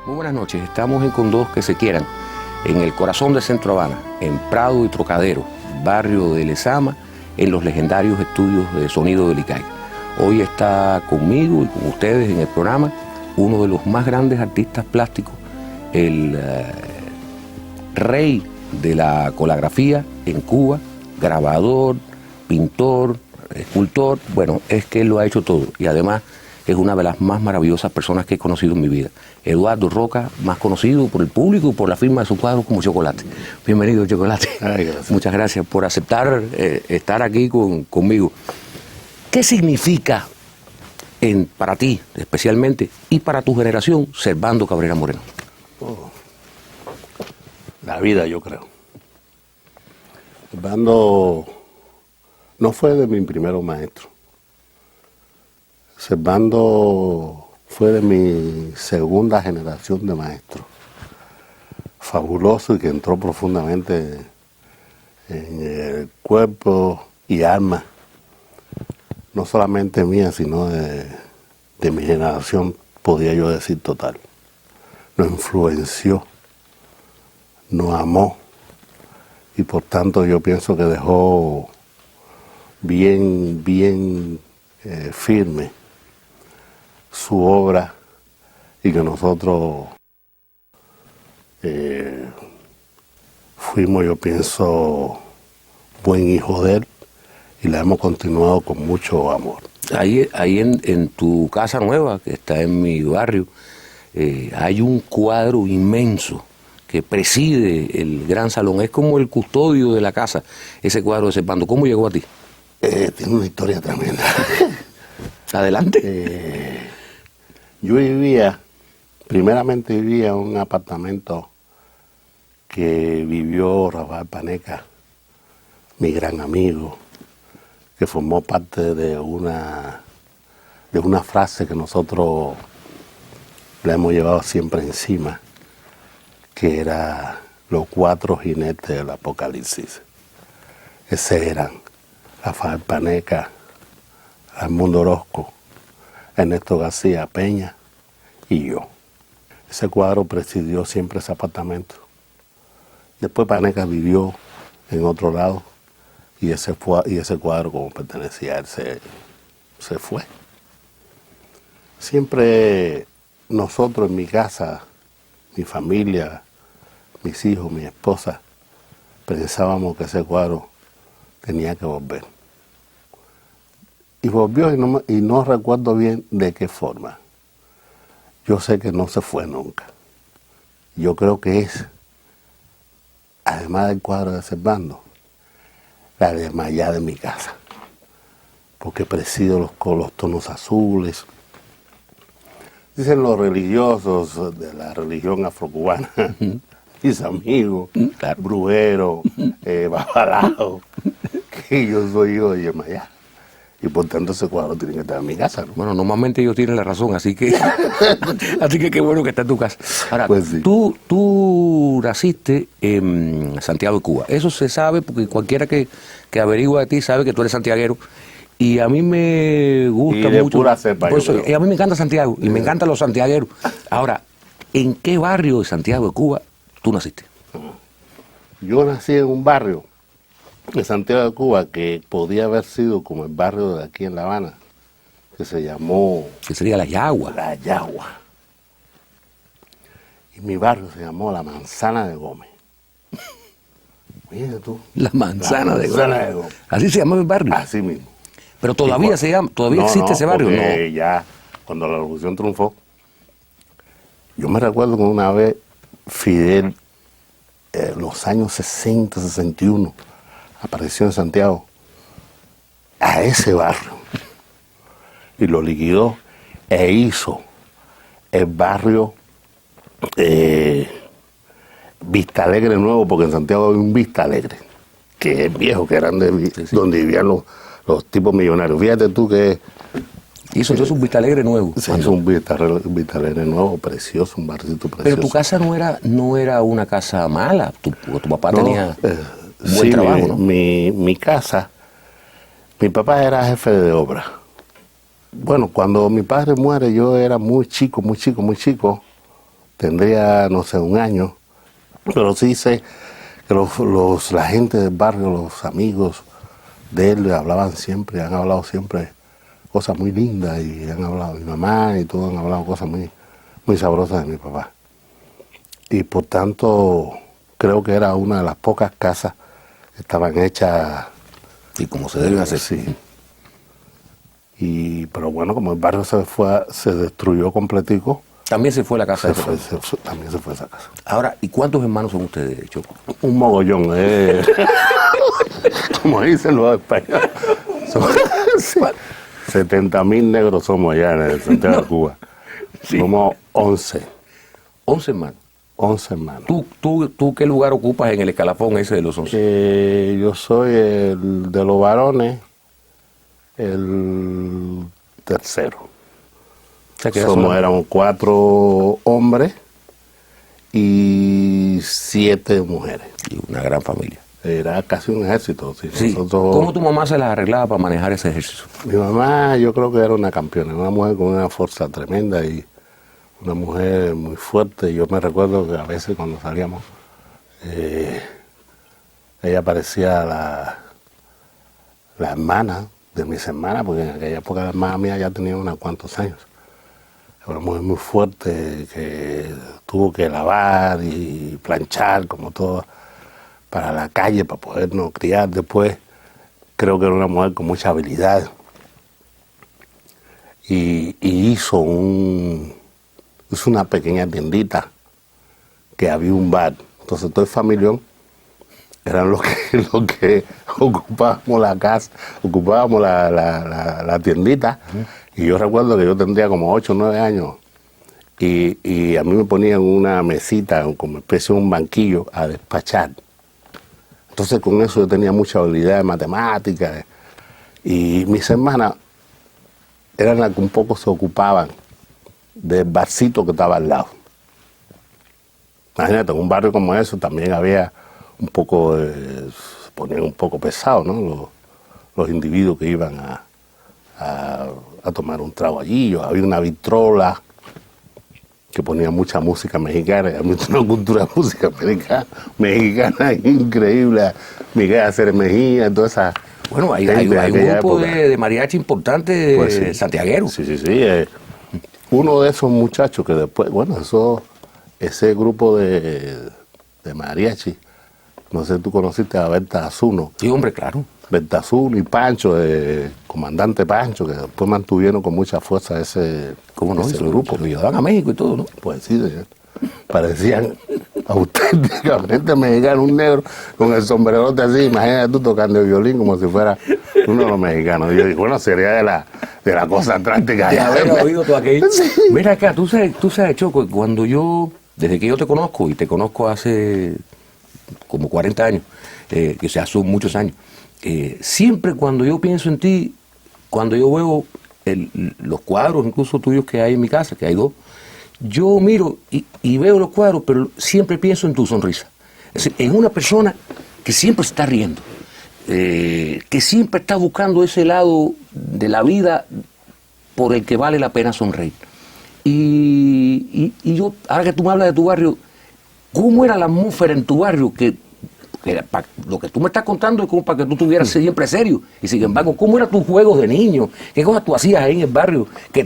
Muy buenas noches, estamos en Con Dos que se quieran, en el corazón de Centro Habana, en Prado y Trocadero, barrio de Lezama, en los legendarios estudios de sonido del ICAI. Hoy está conmigo y con ustedes en el programa uno de los más grandes artistas plásticos, el rey de la colagrafía en Cuba, grabador, pintor, escultor, bueno, es que él lo ha hecho todo y además es una de las más maravillosas personas que he conocido en mi vida. Eduardo Roca, más conocido por el público y por la firma de sus cuadros como Chocolate. Bienvenido, Chocolate. Ay, gracias. Muchas gracias por aceptar estar aquí conmigo. ¿Qué significa para ti, especialmente, y para tu generación, Servando Cabrera Moreno? Oh, la vida, yo creo. Servando no fue de mi primer maestro. Servando fue de mi segunda generación de maestros. Fabuloso y que entró profundamente en el cuerpo y alma, no solamente mía, sino de mi generación, podría yo decir total. Nos influenció, nos amó y por tanto yo pienso que dejó bien firme su obra y que nosotros fuimos, yo pienso, buen hijo de él y la hemos continuado con mucho amor. Ahí en tu casa nueva, que está en mi barrio, hay un cuadro inmenso que preside el gran salón. Es como el custodio de la casa, ese cuadro de Servando. ¿Cómo llegó a ti? Tiene una historia tremenda. Adelante. Yo primeramente vivía en un apartamento que vivió Rafael Paneca, mi gran amigo, que formó parte de una frase que nosotros le hemos llevado siempre encima, que era los 4 jinetes del Apocalipsis. Ese eran Rafael Paneca, Raimundo Orozco, Ernesto García Peña y yo. Ese cuadro presidió siempre ese apartamento. Después Paneca vivió en otro lado y ese cuadro, como pertenecía a él, se fue. Siempre nosotros en mi casa, mi familia, mis hijos, mi esposa, pensábamos que ese cuadro tenía que volver. Y volvió y no recuerdo bien de qué forma. Yo sé que no se fue nunca. Yo creo que es, además del cuadro de Servando, la desmayada de mi casa. Porque presido los tonos azules. Dicen los religiosos de la religión afrocubana, mis amigos, Claro. Brujero, Babalao, que yo soy hijo de Yemayá. Y por tanto ese cuadro tiene que estar en mi casa, ¿no? Bueno, normalmente ellos tienen la razón, así que qué bueno que está en tu casa. Ahora, Pues sí. tú naciste en Santiago de Cuba. Eso se sabe porque cualquiera que averigua de ti sabe que tú eres santiaguero. Y a mí me gusta Y de mucho. pura cepa, Por eso, yo creo. y a mí me encanta Santiago y me encantan los santiagueros. Ahora, ¿en qué barrio de Santiago de Cuba tú naciste? Yo nací en un barrio de Santiago de Cuba que podía haber sido como el barrio de aquí en La Habana, que se llamó Que sería La Yagua. La Yagua. Y mi barrio se llamó La Manzana de Gómez. Mira tú. La Manzana de Manzana Gómez. de Gómez. Así se llama el barrio. Así mismo. Pero todavía Y se llama, todavía no, existe ese barrio, porque ¿no? ya cuando la revolución triunfó, yo me recuerdo que una vez Fidel, en los años 60, 61, apareció en Santiago, a ese barrio, y lo liquidó e hizo el barrio Vista Alegre Nuevo, porque en Santiago hay un Vista Alegre, que es viejo, que eran Sí, sí. donde vivían los tipos millonarios. Fíjate tú que Hizo entonces un Vista Alegre nuevo. se hizo un Vista Alegre Nuevo, precioso, un barrito precioso. Pero tu casa no era una casa mala. Tu papá No, tenía buen sí, trabajo, ¿no? mi casa, mi papá era jefe de obra. Bueno, cuando mi padre muere, yo era muy chico, tendría, no sé, 1 año, pero sí sé que la gente del barrio, los amigos de él, le hablaban siempre, han hablado siempre cosas muy lindas, y han hablado, mi mamá y todos han hablado cosas muy, muy sabrosas de mi papá. Y por tanto, creo que era una de las pocas casas que estaban hechas... Y como se debe hacer. Sí. Pero bueno, como el barrio se destruyó completico, También se fue la casa. también se fue esa casa. Ahora, ¿y cuántos hermanos son ustedes, Choco? Un mogollón, como dicen los españoles. 70.000 negros somos allá en el Santiago de Cuba. Sí. Somos 11. 11 hermanos. 11 hermanos. ¿Tú qué lugar ocupas en el escalafón ese de los 11? Yo soy el de los varones, el tercero. O sea, que Éramos 4 hombres y 7 mujeres. Y una gran familia. Era casi un ejército. Sí. Sí. ¿Cómo tu mamá se las arreglaba para manejar ese ejército? Mi mamá, yo creo que era una campeona, una mujer con una fuerza tremenda y una mujer muy fuerte. Yo me recuerdo que a veces cuando salíamos, ella parecía la hermana de mis hermanas, porque en aquella época la hermana mía ya tenía unos cuantos años. Era una mujer muy fuerte que tuvo que lavar y planchar como todo para la calle, para podernos criar después. Creo que era una mujer con mucha habilidad y hizo una pequeña tiendita que había un bar. Entonces todo el familión eran los que ocupábamos la casa, ocupábamos la tiendita. Y yo recuerdo que yo tendría como 8 o 9 años y a mí me ponían una mesita, como especie de un banquillo, a despachar. Entonces con eso yo tenía mucha habilidad de matemáticas. Y mis hermanas eran las que un poco se ocupaban del barcito que estaba al lado. Imagínate, en un barrio como eso también había un poco, se ponían un poco pesados, ¿no? Los individuos que iban a tomar un trago allí. Había una vitrola que ponía mucha música mexicana. Había una cultura de música mexicana increíble. Miguel Aceres Mejía, toda esa... Bueno, hay un grupo de mariachi importante, pues sí, santiaguero. Sí. Uno de esos muchachos que después, bueno, ese grupo de mariachi, no sé, tú conociste a Berta Azuno. Sí, hombre, claro. Berta Azuno y Pancho, comandante Pancho, que después mantuvieron con mucha fuerza ese grupo. Lo llevaban a México y todo, ¿no? Pues sí, señor. Parecían auténticamente mexicanos, un negro con el sombrerote así. Imagínate tú tocando el violín como si fuera uno de los mexicanos. Y yo digo, bueno, sería de la cosa atlántica. Ya haber oído tú aquello. Sí. Mira acá, tú sabes, Choco, desde que yo te conozco, y te conozco hace como 40 años, que sea, son muchos años, siempre cuando yo pienso en ti, cuando yo veo los cuadros incluso tuyos que hay en mi casa, que hay 2, yo miro y veo los cuadros, pero siempre pienso en tu sonrisa. Es decir, en una persona que siempre se está riendo, que siempre está buscando ese lado de la vida por el que vale la pena sonreír. Y yo, ahora que tú me hablas de tu barrio, ¿cómo era la atmósfera en tu barrio? Lo que tú me estás contando es como para que tú estuvieras siempre serio. Y sin embargo, ¿cómo eran tus juegos de niño? ¿Qué cosas tú hacías ahí en el barrio que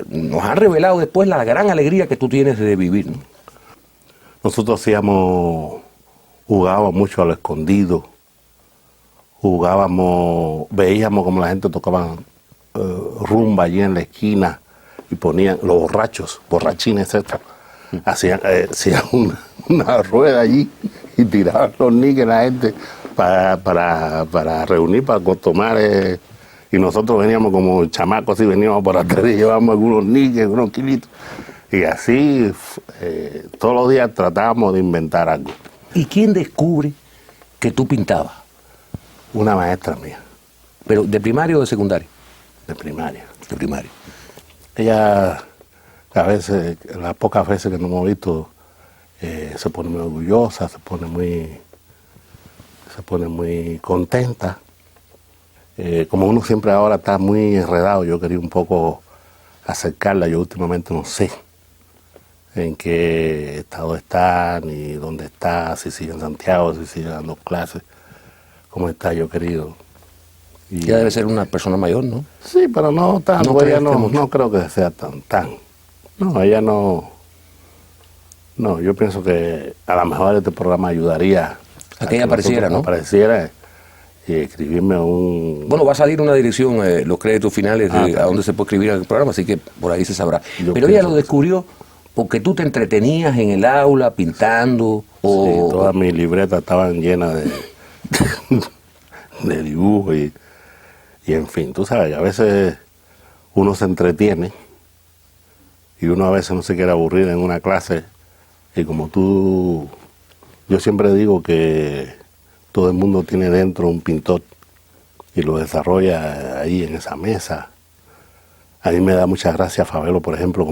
nos han revelado después la gran alegría que tú tienes de vivir, ¿no? Nosotros jugábamos mucho a lo escondido, veíamos como la gente tocaba rumba allí en la esquina y ponían los borrachines estos, hacían una rueda allí y tiraban los níqueles a la gente para reunir, para tomar, y nosotros veníamos como chamacos, así veníamos por atrás y llevábamos algunos níqueles, unos kilitos, y así todos los días tratábamos de inventar algo. ¿Y quién descubre que tú pintabas? Una maestra mía. ¿Pero de primaria o de secundaria? De primaria. De primaria. Ella, a veces, las pocas veces que nos hemos visto, se pone muy orgullosa, se pone muy contenta. Como uno siempre ahora está muy enredado, yo quería un poco acercarla. Yo últimamente no sé en qué estado están y dónde está, si sigue en Santiago, si sigue dando clases. ¿Cómo está, yo querido? Y Ya debe ser una persona mayor, ¿no? sí, pero no tanto, No ella crees que no, mucho. no creo que sea tan. No, ella no. No, yo pienso que a lo mejor este programa ayudaría A que ella apareciera, nosotros ¿no? apareciera y escribirme un... Bueno, va a salir una dirección, los créditos finales de está a dónde se puede escribir el programa, así que por ahí se sabrá. Yo Pero ella pienso lo que descubrió porque tú te entretenías en el aula pintando Sí, o... todas mis libretas estaban llenas de dibujos y en fin, tú sabes, a veces uno se entretiene y uno a veces no se quiere aburrir en una clase y como tú, yo siempre digo que todo el mundo tiene dentro un pintor y lo desarrolla ahí en esa mesa. A mí me da mucha gracia Fabelo, por ejemplo,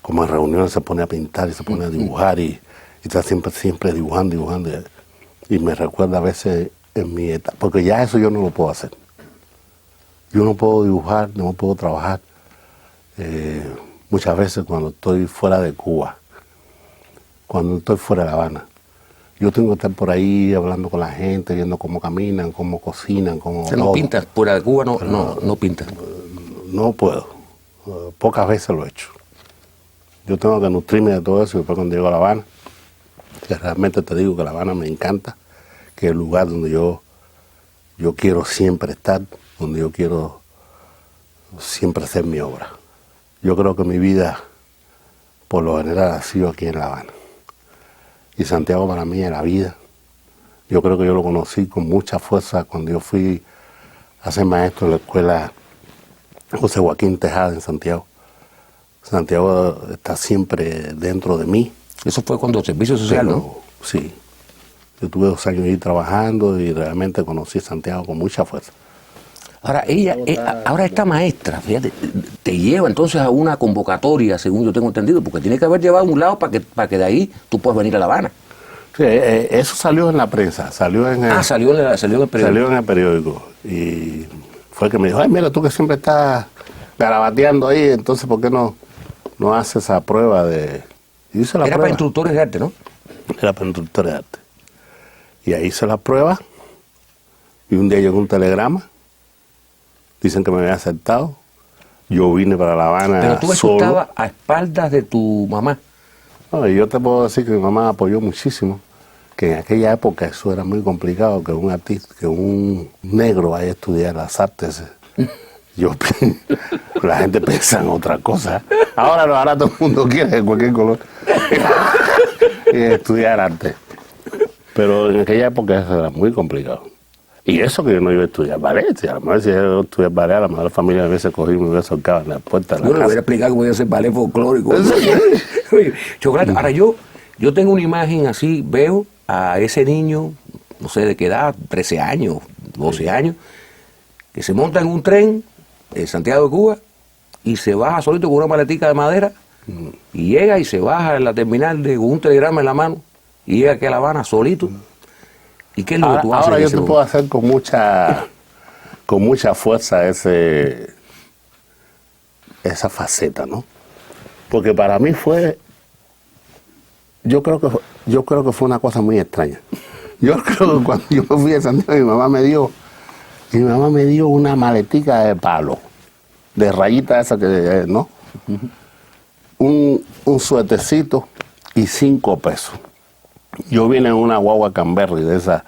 como en reuniones se pone a pintar y se pone a dibujar y está siempre dibujando. Y me recuerda a veces en mi etapa, porque ya eso yo no lo puedo hacer. Yo no puedo dibujar, no puedo trabajar. Muchas veces cuando estoy fuera de Cuba, cuando estoy fuera de La Habana, yo tengo que estar por ahí hablando con la gente, viendo cómo caminan, cómo cocinan, cómo... O sea, no pintas, fuera de Cuba no pintas. No puedo. Pocas veces lo he hecho. Yo tengo que nutrirme de todo eso y después cuando llego a La Habana, que realmente te digo que La Habana me encanta, que es el lugar donde yo quiero siempre estar, donde yo quiero siempre hacer mi obra. Yo creo que mi vida, por lo general, ha sido aquí en La Habana. Y Santiago para mí era vida. Yo creo que yo lo conocí con mucha fuerza cuando yo fui a ser maestro en la escuela José Joaquín Tejada en Santiago. Santiago está siempre dentro de mí. Eso fue cuando servicio social, ¿no? Sí. Yo tuve 2 años ahí trabajando y realmente conocí Santiago con mucha fuerza. Ahora, ahora esta maestra, fíjate, te lleva entonces a una convocatoria, según yo tengo entendido, porque tiene que haber llevado a un lado para que de ahí tú puedas venir a La Habana. Sí, eso salió en la prensa, salió en el, salió en el periódico. Salió en el periódico. Y fue que me dijo, ay, mira, tú que siempre estás garabateando ahí, entonces, ¿por qué no haces esa prueba de...? Y hice la Era prueba. para instructores de arte, ¿no? Era para instructores de arte. Y ahí hice la prueba y un día llegó un telegrama, dicen que me había aceptado, yo vine para La Habana. Pero tú solo. estabas a espaldas de tu mamá. No, y yo te puedo decir que mi mamá apoyó muchísimo, que en aquella época eso era muy complicado, que un artista, que un negro vaya a estudiar las artes. La gente piensa en otra cosa. Ahora no, ahora todo el mundo quiere de cualquier color estudiar arte. Pero en aquella época eso era muy complicado. Y eso que yo no iba a estudiar ballet. A lo mejor si yo estudiar ballet, a lo mejor la familia me hubiese cogido y me hubiese solcado en la puerta de la Yo le casa. voy a explicar cómo voy a hacer ballet folclórico. Oye, Chocolate, ahora yo tengo una imagen así, veo a ese niño, no sé de qué edad, 13 años, 12 años, que se monta en un tren en Santiago de Cuba y se baja solito con una maletica de madera y llega y se baja en la terminal con un telegrama en la mano y llega aquí a La Habana solito. ¿Y qué es lo que tú haces? Ahora en yo ese te momento? puedo hacer con mucha fuerza esa faceta, ¿no? Porque para mí yo creo que fue una cosa muy extraña. Yo creo que cuando yo me fui a Santiago, mi mamá me dio una maletica de palo, de rayita esa que, ¿no? Un suetecito y 5 pesos. Yo vine en una guagua Canberry de esa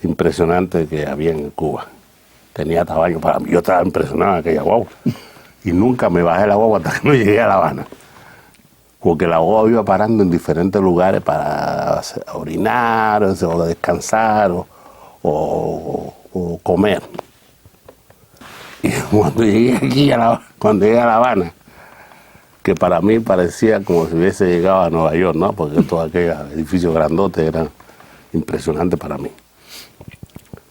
impresionante que había en Cuba. Tenía tamaño para mí. Yo estaba impresionado en aquella guagua. Y nunca me bajé la guagua hasta que no llegué a La Habana. Porque la guagua iba parando en diferentes lugares para orinar, o descansar, o comer. Y cuando llegué aquí cuando llegué a La Habana, que para mí parecía como si hubiese llegado a Nueva York, ¿no? Porque todos aquellos edificios grandotes eran impresionantes para mí.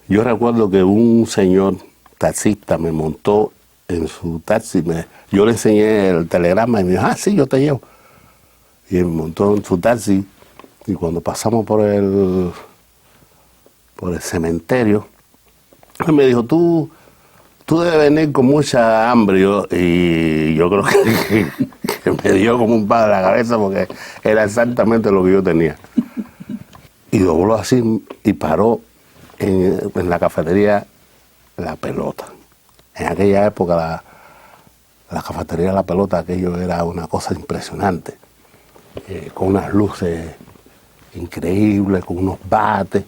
Yo recuerdo que un señor taxista me montó en su taxi, yo le enseñé el telegrama y me dijo, sí, yo te llevo. Y me montó en su taxi y cuando pasamos por el cementerio, él me dijo, tú debes venir con mucha hambre. Y yo creo que me dio como un palo en la cabeza porque era exactamente lo que yo tenía. Y dobló así y paró en la cafetería La Pelota. En aquella época la cafetería La Pelota, aquello era una cosa impresionante, con unas luces increíbles, con unos bates,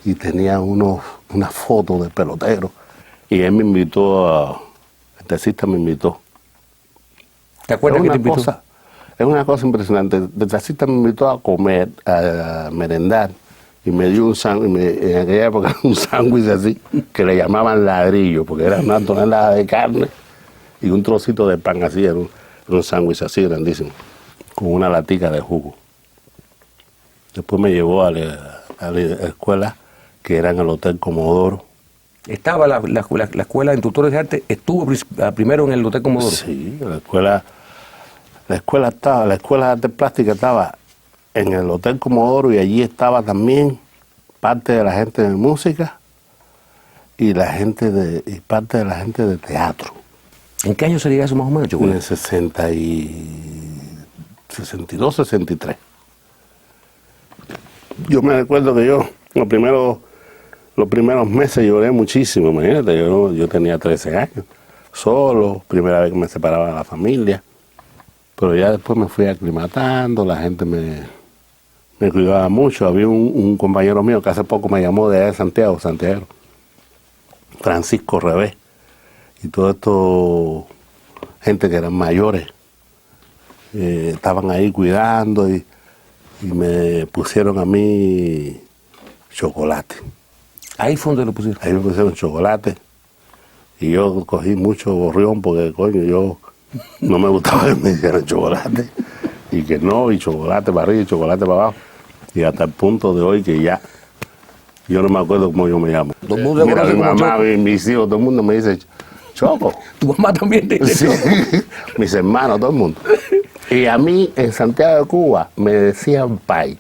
y tenía unas fotos de peloteros. Y él me invitó, el taxista me invitó. ¿Te acuerdas que te invitó? Es una cosa impresionante. El taxista me invitó a comer, a merendar, y me dio un sándwich, en aquella época un sándwich así, que le llamaban ladrillo, porque era una tonelada de carne y un trocito de pan así, era un sándwich así grandísimo, con una latica de jugo. Después me llevó a la escuela, que era en el Hotel Comodoro. Estaba la escuela de instructores de arte, estuvo primero en el Hotel Comodoro. Sí, la escuela de arte plástica estaba en el Hotel Comodoro, y allí estaba también parte de la gente de música y parte de la gente de teatro. ¿En qué año sería eso más o menos, Choco? En el 62, 63. Yo me recuerdo que yo los primeros meses lloré muchísimo, imagínate, yo tenía 13 años, solo, primera vez que me separaba de la familia, pero ya después me fui aclimatando, la gente me cuidaba mucho. Había un compañero mío que hace poco me llamó de allá de Santiago, Francisco Revés, y todo esto, gente que eran mayores, estaban ahí cuidando, y me pusieron a mí chocolate. Ahí fue donde lo pusieron. Ahí me pusieron chocolate, y yo cogí mucho gorrión porque, coño, yo no me gustaba que me hicieran chocolate, y que no, y chocolate para arriba y chocolate para abajo, y hasta el punto de hoy que ya, yo no me acuerdo cómo yo me llamo. Todo el mundo Mira, mi como mamá, Choco. mis hijos, todo el mundo me dice Choco. Tu mamá también te Sí, mis hermanos, todo el mundo. Y a mí, en Santiago de Cuba, me decían Pai.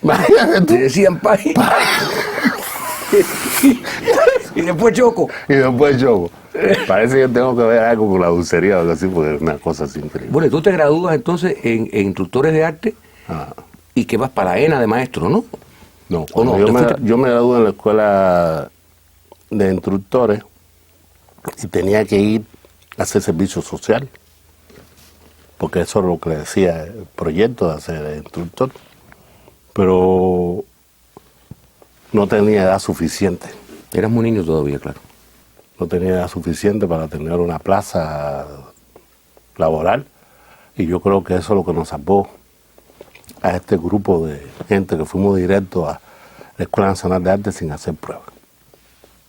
Imagínate tú. te decían Pai. Y después Choco. Y después Choco. Parece que yo tengo que ver algo con la dulcería o algo así, porque es una cosa así increíble. Bueno, y tú te gradúas entonces en instructores de arte y que vas para la ENA de maestro, ¿no? No, ¿O no? yo me gradué en la escuela de instructores y tenía que ir a hacer servicio social, porque eso es lo que le decía el proyecto de hacer instructor, pero no tenía edad suficiente. Eras muy niño todavía, claro. No tenía edad suficiente para tener una plaza laboral, y yo creo que eso es lo que nos salvó a este grupo de gente, que fuimos directos a la Escuela Nacional de Arte sin hacer pruebas.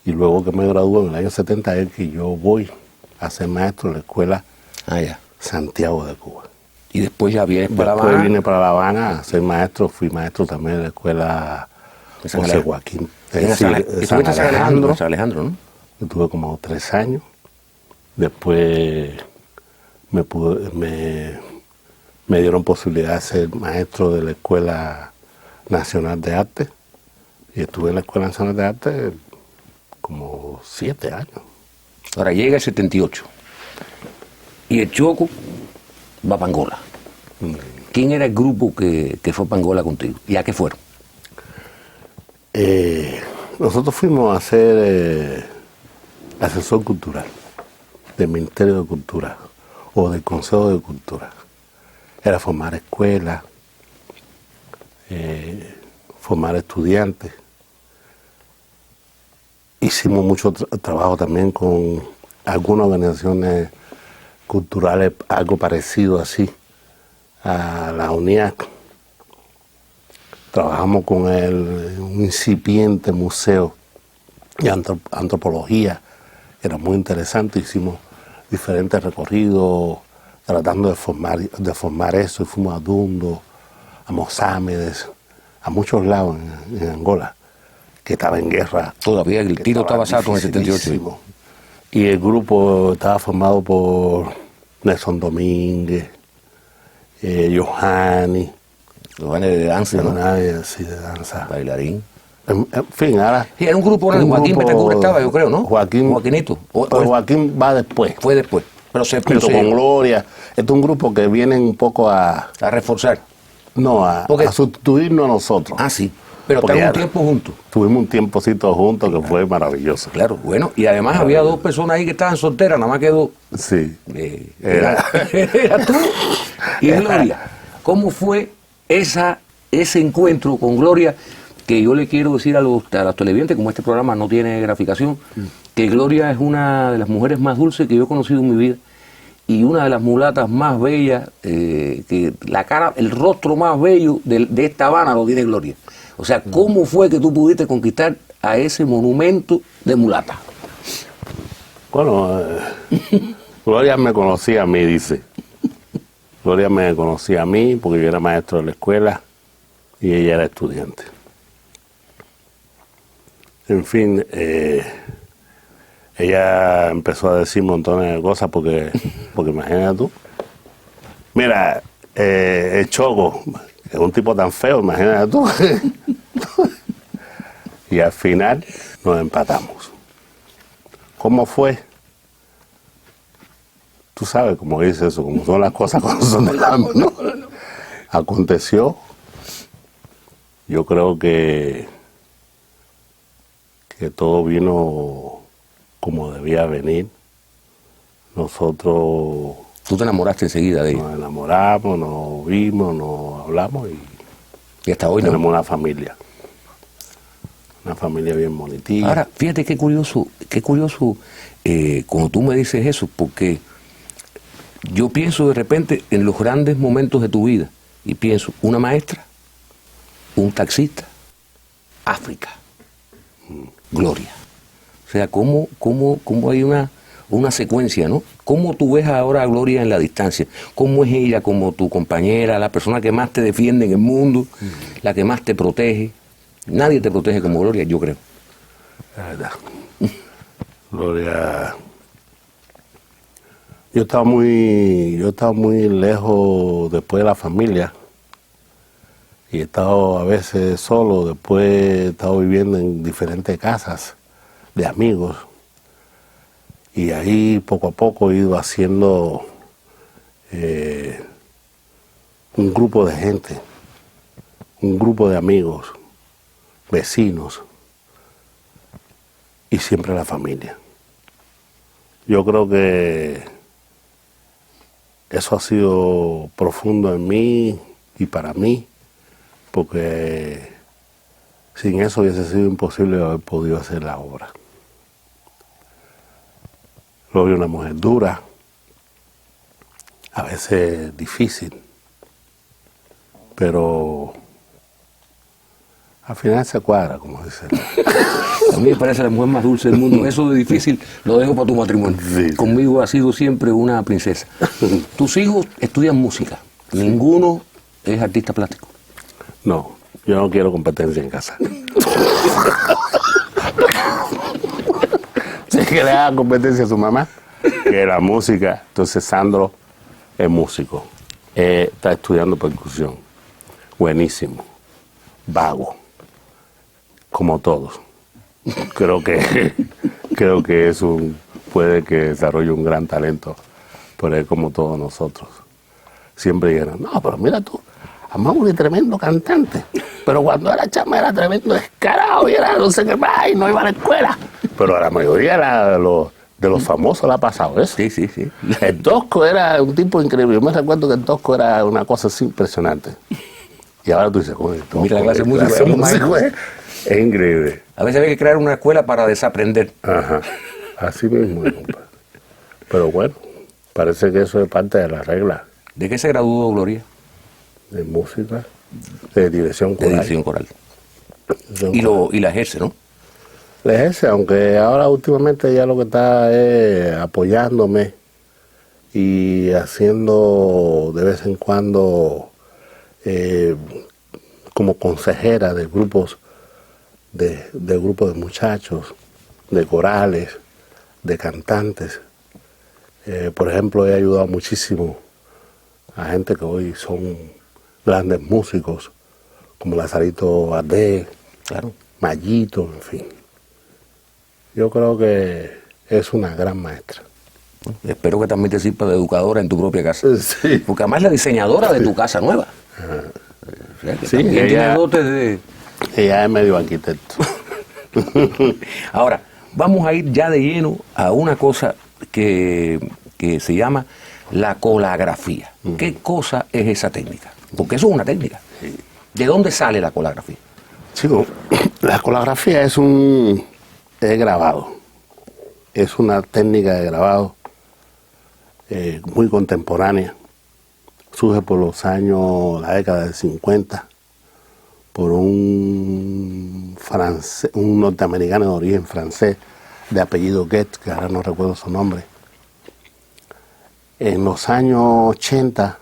Y luego que me gradué en el año 70 es que yo voy a ser maestro en la Escuela Santiago de Cuba. Y después ya vienes para La Después Habana. vine para La Habana a ser maestro, fui maestro también en la Escuela De San José Alejandro. Joaquín. Estuviste en San Alejandro, ¿no? Estuve como 3 años. Después me dieron posibilidad de ser maestro de la Escuela Nacional de Arte. Y estuve en la Escuela Nacional de Arte como 7 años. Ahora llega el 78. Y el Choco va para Angola. ¿Quién era el grupo que fue para Angola contigo? ¿Y a qué fueron? Nosotros fuimos a ser asesor cultural del Ministerio de Cultura o del Consejo de Cultura. Era formar escuelas, formar estudiantes. Hicimos mucho trabajo también con algunas organizaciones culturales, algo parecido así a la UNIAC. Trabajamos con un incipiente museo de antropología, que era muy interesante. Hicimos diferentes recorridos tratando de formar eso, y fuimos a Dundo, a Mozámedes, a muchos lados en Angola, que estaba en guerra. Todavía el tiro estaba salto en el 78. dificilísimo. Y el grupo estaba formado por Nelson Domínguez, Johanny, de danza, ¿no? Sí, de danza. Bailarín. En fin, ahora... Sí, era un grupo, Joaquín Betacur estaba, yo creo, ¿no? Joaquinito. Joaquinito. Joaquín va después. Fue después. Pero con Gloria. Este es un grupo que viene un poco a reforzar. No, a sustituirnos a nosotros. Ah, sí. Pero están un tiempo juntos. Tuvimos un tiempocito juntos que fue maravilloso. Claro, bueno, y además había dos personas ahí que estaban solteras, nada más quedó. Sí. Era tú y Gloria. ¿Cómo fue ese encuentro con Gloria? Que yo le quiero decir a los televidentes, como este programa no tiene graficación, que Gloria es una de las mujeres más dulces que yo he conocido en mi vida y una de las mulatas más bellas, que la cara, el rostro más bello de esta Habana lo tiene Gloria. O sea, ¿cómo fue que tú pudiste conquistar a ese monumento de mulata? Bueno, Gloria me conocía a mí, dice. Gloria me conocía a mí porque yo era maestro de la escuela y ella era estudiante. En fin, ella empezó a decir montones de cosas porque imagínate tú. Mira, el Choco, que es un tipo tan feo, imagínate tú. Y al final nos empatamos. ¿Cómo fue? Tú sabes cómo dice eso, cómo son las cosas cuando son del alma, ¿no? Aconteció, yo creo que todo vino como debía venir. Nosotros... Tú te enamoraste enseguida de ella. Nos enamoramos, nos vimos, nos hablamos y hasta hoy tenemos una familia. Una familia bien bonitilla. Ahora, fíjate qué curioso cuando tú me dices eso, porque yo pienso de repente en los grandes momentos de tu vida y pienso, una maestra, un taxista, África, Gloria. O sea, cómo hay una secuencia, ¿no? ¿Cómo tú ves ahora a Gloria en la distancia? ¿Cómo es ella como tu compañera, la persona que más te defiende en el mundo, la que más te protege? Nadie te protege como Gloria, yo creo. La verdad. Gloria... Yo estaba muy lejos después de la familia y he estado a veces solo, después he estado viviendo en diferentes casas de amigos y ahí poco a poco he ido haciendo un grupo de gente, un grupo de amigos, vecinos y siempre la familia. Yo creo que eso ha sido profundo en mí y para mí, porque sin eso hubiese sido imposible haber podido hacer la obra. Gloria es una mujer dura, a veces difícil, pero al final se cuadra, como dice. A mí me parece la mujer más dulce del mundo. Eso de difícil lo dejo para tu matrimonio. Sí. Conmigo ha sido siempre una princesa. Tus hijos estudian música. Sí. Ninguno es artista plástico. No, yo no quiero competencia en casa. Si es que le haga competencia a su mamá, que la música. Entonces Sandro es músico. Está estudiando percusión. Buenísimo. Vago. Como todos. Creo que puede que desarrolle un gran talento, pero es como todos nosotros. Siempre dijeron, no, pero mira tú, Amaury es tremendo cantante, pero cuando era chama era tremendo descarado y era no sé qué más y no iba a la escuela. Pero a la mayoría de los famosos le ha pasado eso. Sí, sí, sí. El Tosco era un tipo increíble. Yo me recuerdo que el Tosco era una cosa así impresionante. Y ahora tú dices, el Tosco, mira, la clase de música es increíble. A veces hay que crear una escuela para desaprender. Ajá, así mismo, compadre. Pero bueno, parece que eso es parte de la regla. ¿De qué se graduó Gloria? De música, de dirección coral. De dirección coral. Y la ejerce, ¿no? La ejerce, aunque ahora últimamente ya lo que está es apoyándome y haciendo de vez en cuando como consejera de grupos de muchachos, de corales, de cantantes. Por ejemplo, he ayudado muchísimo a gente que hoy son grandes músicos, como Lazarito Ardé, claro, Mayito, en fin. Yo creo que es una gran maestra. Espero que también te sirva de educadora en tu propia casa. Sí. Porque además es la diseñadora de tu casa nueva. O sea, que Sí, también ella- tiene dotes de... Ella es medio arquitecto. Ahora, vamos a ir ya de lleno a una cosa que se llama la colagrafía. ¿Qué cosa es esa técnica? Porque eso es una técnica. ¿De dónde sale la colagrafía? Chico, la colagrafía es grabado. Es una técnica de grabado muy contemporánea. Surge por la década del 50, por un norteamericano de origen francés, de apellido Goethe, que ahora no recuerdo su nombre. En los años 80,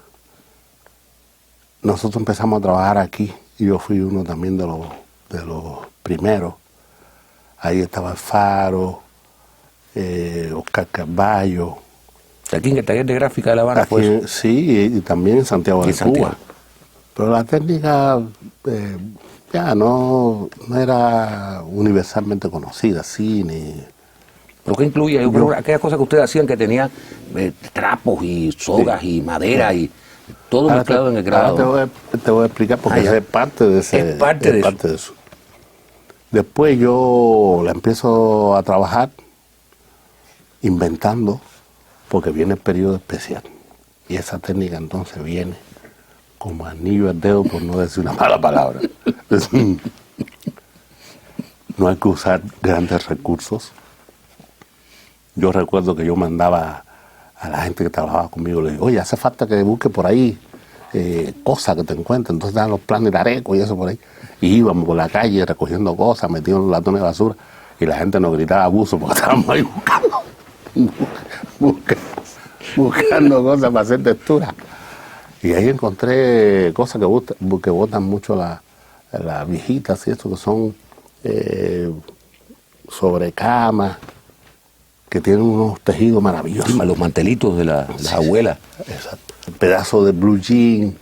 nosotros empezamos a trabajar aquí, y yo fui uno también de los primeros. Ahí estaba Alfaro, Oscar Carballo. Aquí en el taller de gráfica de La Habana, Aquí, pues. sí, y también en Santiago Y de Santiago. Cuba. Pero la técnica ya no era universalmente conocida, así, ni... ¿Pero qué incluye? Yo creo que aquellas cosas que ustedes hacían que tenían trapos y sogas y madera y todo Ahora mezclado en el grabado. ahora te voy a explicar porque ya. es parte de ese, Es parte de eso. de eso. Después yo la empiezo a trabajar inventando, porque viene el periodo especial. Y esa técnica entonces viene como anillo al dedo, por no decir una mala palabra. No hay que usar grandes recursos. Yo recuerdo que yo mandaba a la gente que trabajaba conmigo, le digo, oye, hace falta que busque por ahí cosas que te encuentres. Entonces dan los planes de Areco y eso por ahí. Y íbamos por la calle recogiendo cosas, metidos en los latones de basura, y la gente nos gritaba abuso porque estábamos ahí buscando cosas para hacer textura. Y ahí encontré cosas que botan mucho las viejitas y eso, que son sobrecamas, que tienen unos tejidos maravillosos. Los mantelitos de las abuelas. Exacto. Pedazos de blue jean,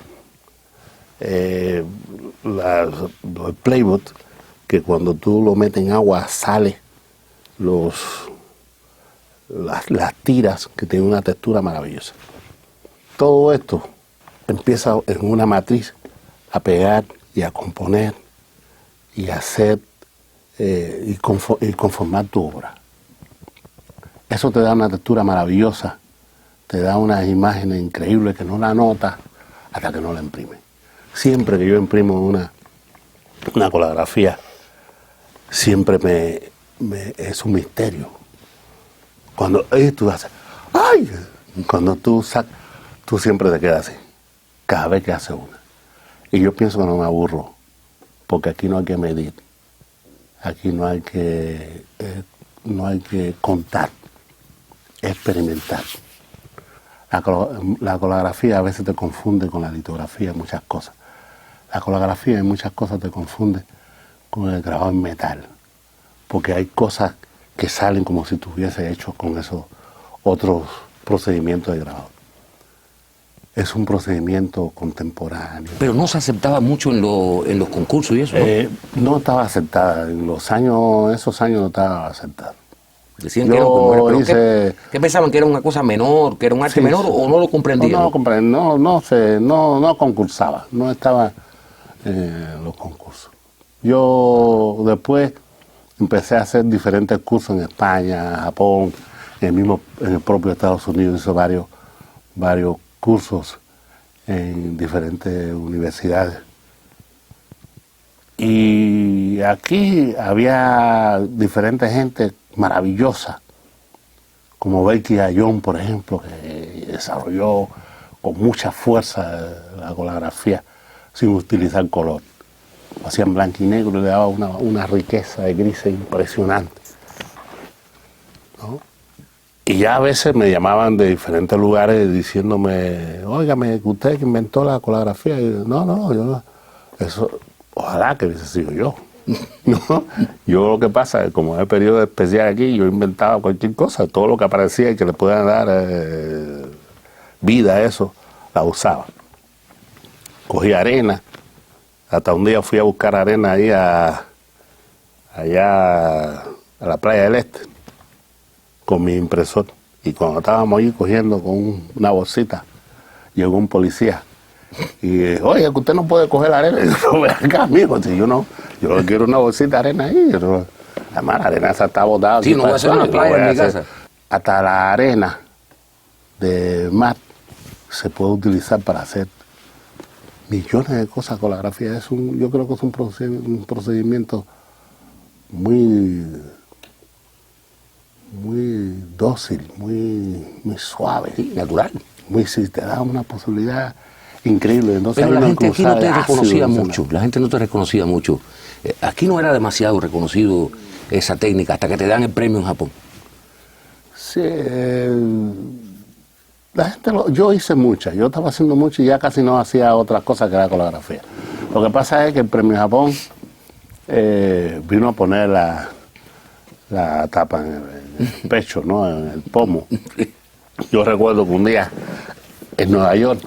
el playbook, que cuando tú lo metes en agua sale las tiras, que tienen una textura maravillosa. Todo esto empieza en una matriz a pegar y a componer y a hacer y conformar tu obra. Eso te da una textura maravillosa, te da unas imágenes increíbles que no la notas hasta que no la imprimes. Siempre que yo imprimo una colagrafía, siempre es un misterio. Cuando tú haces, ¡ay! Cuando tú siempre te quedas así, cada vez que haces una. Y yo pienso que no me aburro, porque aquí no hay que medir, aquí no hay que contar, experimentar. La colagrafía a veces te confunde con la litografía en muchas cosas. La colagrafía en muchas cosas te confunde con el grabado en metal, porque hay cosas que salen como si tuviese hecho con esos otros procedimientos de grabado. Es un procedimiento contemporáneo. Pero no se aceptaba mucho en los concursos y eso, ¿no? No estaba aceptada. En esos años no estaba aceptada. Decían que era como era, pero ¿qué pensaban? ¿Que era una cosa menor, que era un arte Sí, menor, sí. o no lo comprendían? No concursaba, no estaba en los concursos. Yo después empecé a hacer diferentes cursos en España, Japón, en el propio Estados Unidos. Hice varios cursos en diferentes universidades. Y aquí había diferente gente maravillosa, como Becky Ayón, por ejemplo, que desarrolló con mucha fuerza la colagrafía sin utilizar color. Lo hacía en blanco y negro y le daba una riqueza de grises impresionante, ¿no? Y ya a veces me llamaban de diferentes lugares diciéndome, óigame, usted que inventó la colagrafía. Y yo, no, yo no. Eso, ojalá que hubiese sido yo. ¿No? Yo lo que pasa es que como es el periodo especial aquí, yo inventaba cualquier cosa, todo lo que aparecía y que le puedan dar vida a eso, la usaba. Cogí arena, hasta un día fui a buscar arena ahí allá a la Playa del Este, con mi impresor, Y cuando estábamos ahí cogiendo con una bolsita, llegó un policía. Y, oye, que usted no puede coger la arena. Y yo, ven acá, mijo, si yo no quiero una bolsita de arena ahí. Además, la arena esa está botada. Sí, no voy a hacer una playa en mi casa. Hasta la arena de mar se puede utilizar para hacer millones de cosas con la grafía. Yo creo que es un procedimiento muy dócil, muy suave. Sí, natural. Sí, te da una posibilidad increíble. Entonces, pero la gente aquí no te reconocía mucho. La gente no te reconocía mucho. Aquí no era demasiado reconocido esa técnica hasta que te dan el premio en Japón. Sí, la gente yo hice muchas. Yo estaba haciendo mucho y ya casi no hacía otras cosas que la coreografía. Lo que pasa es que el premio en Japón vino a poner la tapa en el pecho, ¿no? En el pomo. Yo recuerdo que un día en Nueva York,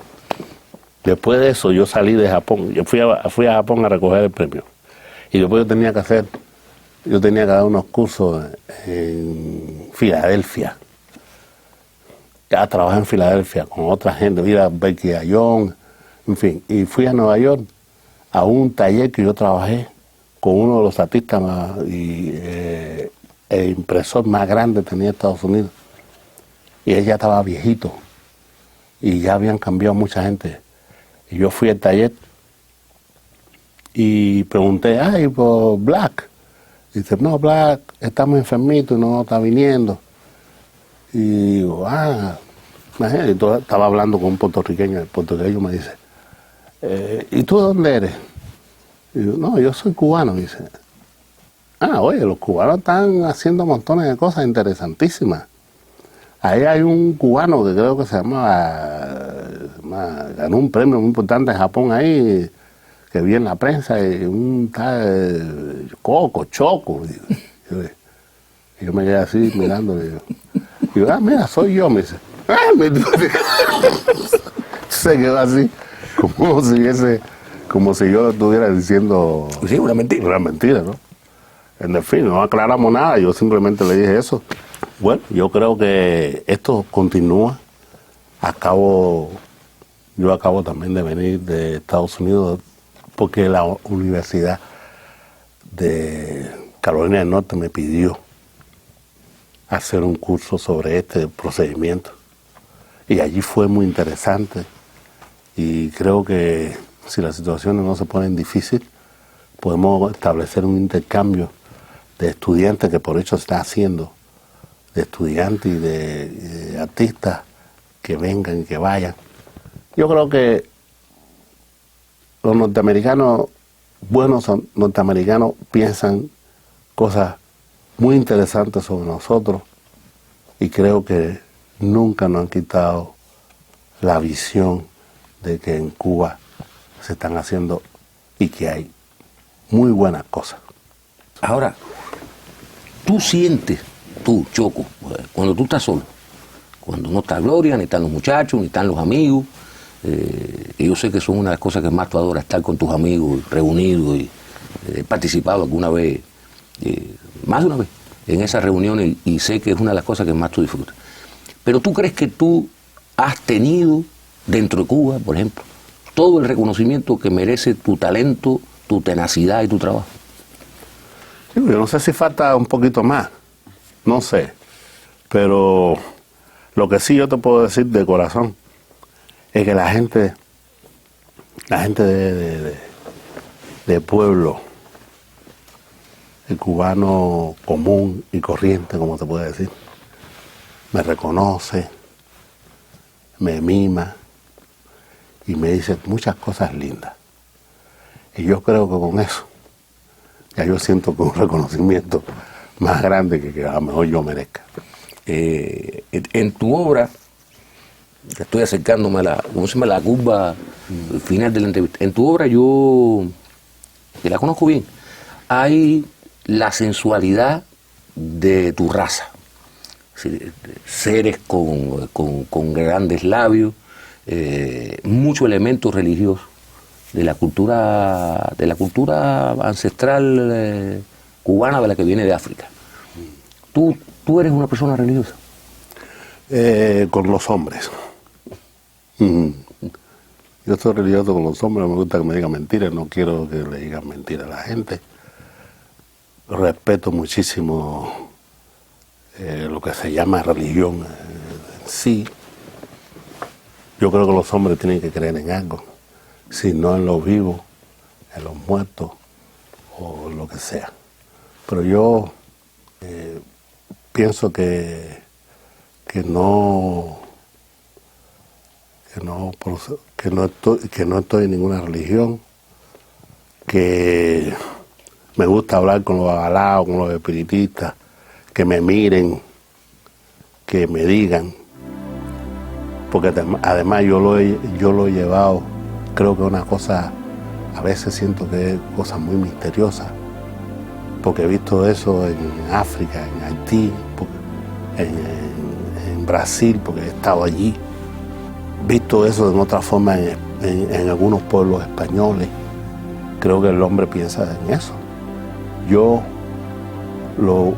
después de eso yo salí de Japón. Yo fui a Japón a recoger el premio. Y después yo tenía que dar unos cursos en Filadelfia. Ya trabajé en Filadelfia con otra gente, mira, Becky Ayón, en fin. Y fui a Nueva York a un taller que yo trabajé con uno de los artistas el impresor más grande que tenía Estados Unidos. Y él ya estaba viejito. Y ya habían cambiado mucha gente. Y yo fui al taller y pregunté, ay, por Black. Y dice, no, Black, estamos enfermitos y no está viniendo. Y digo, imagínate, estaba hablando con un puertorriqueño. El puertorriqueño me dice, ¿y tú de dónde eres? Y digo, no, yo soy cubano. Y dice, oye, los cubanos están haciendo montones de cosas interesantísimas. Ahí hay un cubano que creo que se ganó un premio muy importante en Japón ahí, que vi en la prensa, y un tal Choco. Y yo me quedé así mirando, y digo, mira, soy yo, me dice. Se quedó así, como si yo estuviera diciendo... Sí, una mentira. Una mentira, ¿no? En fin, no aclaramos nada, yo simplemente le dije eso. Bueno, yo creo que esto continúa. Yo acabo también de venir de Estados Unidos porque la Universidad de Carolina del Norte me pidió hacer un curso sobre este procedimiento. Y allí fue muy interesante. Y creo que si las situaciones no se ponen difíciles, podemos establecer un intercambio de estudiantes, que por hecho se está haciendo, de estudiantes y de artistas que vengan y que vayan. Yo creo que los norteamericanos, buenos norteamericanos, piensan cosas muy interesantes sobre nosotros y creo que nunca nos han quitado la visión de que en Cuba se están haciendo y que hay muy buenas cosas. Ahora, tú sientes, Choco, cuando tú estás solo, cuando no está Gloria, ni están los muchachos, ni están los amigos, y yo sé que son una de las cosas que más tú adoras, estar con tus amigos reunidos, y he participado alguna vez, más de una vez, en esas reuniones, y sé que es una de las cosas que más tú disfrutas. Pero tú crees que tú has tenido dentro de Cuba, por ejemplo, todo el reconocimiento que merece tu talento, tu tenacidad y tu trabajo. Sí, yo no sé si falta un poquito más, no sé, pero lo que sí yo te puedo decir de corazón es que la gente de pueblo, el cubano común y corriente, como se puede decir, me reconoce, me mima y me dice muchas cosas lindas. Y yo creo que con eso ya yo siento que un reconocimiento más grande que a lo mejor yo merezca. En tu obra, que estoy acercándome a la curva final de la entrevista, en tu obra yo, que la conozco bien, hay la sensualidad de tu raza. Seres con grandes labios, muchos elementos religiosos de la cultura ancestral cubana, de la que viene de África. ¿Tú eres una persona religiosa? Con los hombres. Yo soy religioso con los hombres, me gusta que me digan mentiras, no quiero que le digan mentiras a la gente. Respeto muchísimo lo que se llama religión en sí. Yo creo que los hombres tienen que creer en algo, si no en los vivos, en los muertos o lo que sea. Pero yo pienso que no estoy en ninguna religión, que me gusta hablar con los avalados, con los espiritistas, que me miren, que me digan, porque además yo lo he llevado, creo que es una cosa, a veces siento que es cosa muy misteriosa, porque he visto eso en África, en Haití, en Brasil, porque he estado allí. Visto eso en otra forma en algunos pueblos españoles. Creo que el hombre piensa en eso. Yo lo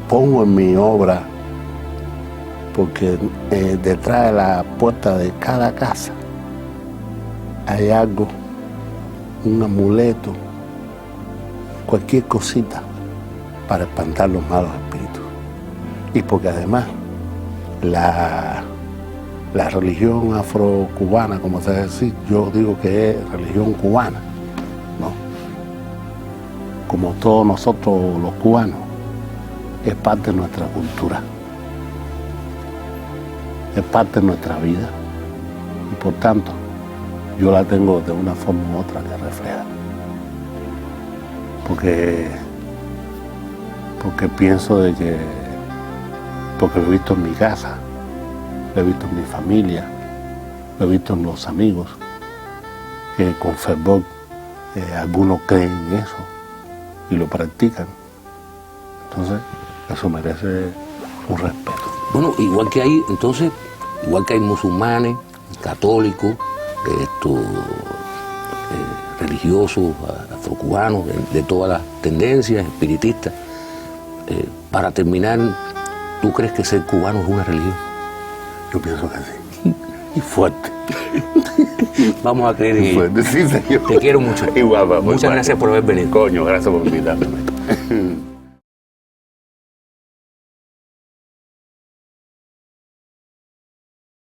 pongo en mi obra porque detrás de la puerta de cada casa hay algo, un amuleto, cualquier cosita para espantar los malos espíritus. Y porque además la religión afrocubana, como se dice, yo digo que es religión cubana, ¿no? Como todos nosotros los cubanos, es parte de nuestra cultura, es parte de nuestra vida y por tanto yo la tengo de una forma u otra que refleja. Porque pienso de que, porque lo he visto en mi casa, lo he visto en mi familia, lo he visto en los amigos, que con fervor algunos creen en eso y lo practican. Entonces, eso merece un respeto. Bueno, igual que hay musulmanes, católicos, religiosos, afrocubanos, de todas las tendencias, espiritistas. Para terminar, ¿tú crees que ser cubano es una religión? Yo pienso que sí. Y fuerte. Vamos a creer en fuerte, sí, señor. Te quiero mucho. Igual, Muchas gracias por haber venido. Coño, gracias por invitarme.